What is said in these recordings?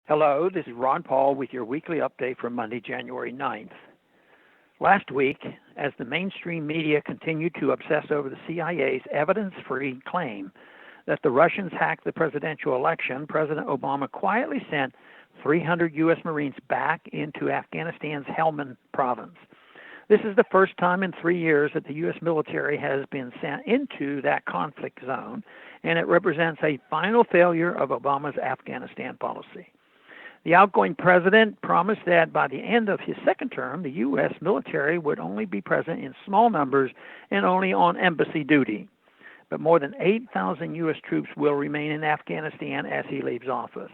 Hello, this is Ron Paul with your weekly update for Monday, January 9th. Last week, as the mainstream media continued to obsess over the CIA's evidence-free claim that the Russians hacked the presidential election, President Obama quietly sent 300 U.S. Marines back into Afghanistan's Helmand province. This is the first time in 3 years that the U.S. military has been sent into that conflict zone, and it represents a final failure of Obama's Afghanistan policy. The outgoing president promised that by the end of his second term, the U.S. military would only be present in small numbers and only on embassy duty. But more than 8,000 U.S. troops will remain in Afghanistan as he leaves office.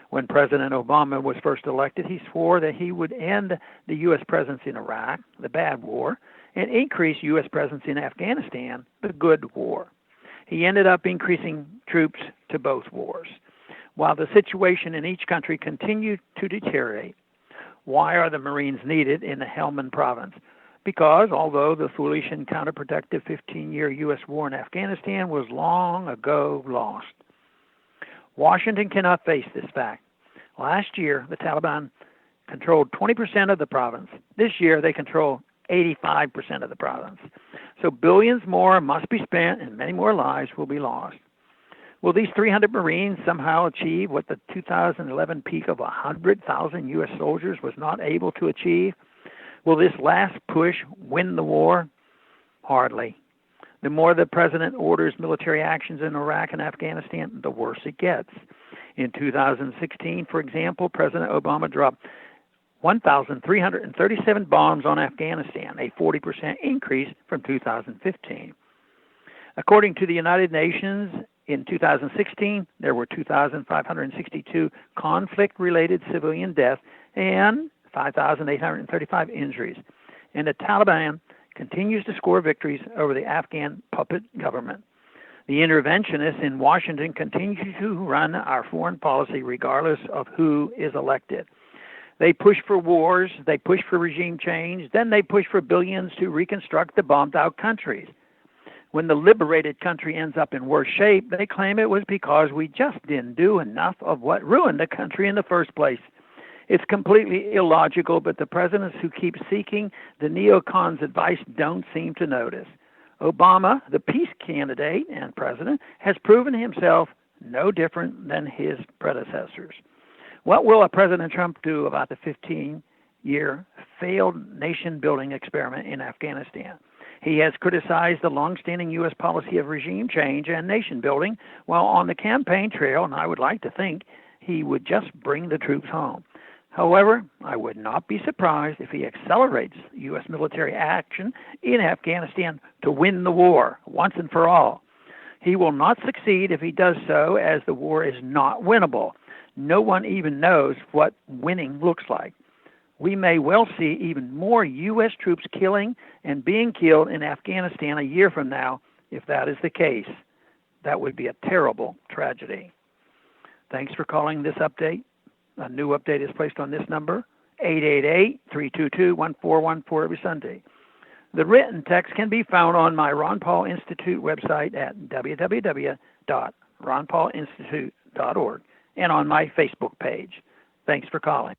When President Obama was first elected, he swore that he would end the U.S. presence in Iraq, the bad war, and increase U.S. presence in Afghanistan, the good war. He ended up increasing troops to both wars. While the situation in each country continued to deteriorate, why are the Marines needed in the Helmand province? Because although the foolish and counterproductive 15-year U.S. war in Afghanistan was long ago lost, Washington cannot face this fact. Last year, the Taliban controlled 20% of the province. This year, they control 85% of the province. So billions more must be spent and many more lives will be lost. Will these 300 Marines somehow achieve what the 2011 peak of 100,000 U.S. soldiers was not able to achieve? Will this last push win the war? Hardly. The more the president orders military actions in Iraq and Afghanistan, the worse it gets. In 2016, for example, President Obama dropped 1,337 bombs on Afghanistan, a 40% increase from 2015. According to the United Nations, in 2016, there were 2,562 conflict-related civilian deaths and 5,835 injuries. And the Taliban continues to score victories over the Afghan puppet government. The interventionists in Washington continue to run our foreign policy regardless of who is elected. They push for wars, they push for regime change, then they push for billions to reconstruct the bombed-out countries. When the liberated country ends up in worse shape, they claim it was because we just didn't do enough of what ruined the country in the first place. It's completely illogical, but the presidents who keep seeking the neocons' advice don't seem to notice. Obama, the peace candidate and president, has proven himself no different than his predecessors. What will President Trump do about the 15-year failed nation-building experiment in Afghanistan? He has criticized the long-standing U.S. policy of regime change and nation-building while on the campaign trail, and I would like to think he would just bring the troops home. However, I would not be surprised if he accelerates U.S. military action in Afghanistan to win the war once and for all. He will not succeed if he does so, as the war is not winnable. No one even knows what winning looks like. We may well see even more U.S. troops killing and being killed in Afghanistan a year from now, if that is the case. That would be a terrible tragedy. Thanks for calling this update. A new update is placed on this number, 888-322-1414 every Sunday. The written text can be found on my Ron Paul Institute website at www.ronpaulinstitute.org and on my Facebook page. Thanks for calling.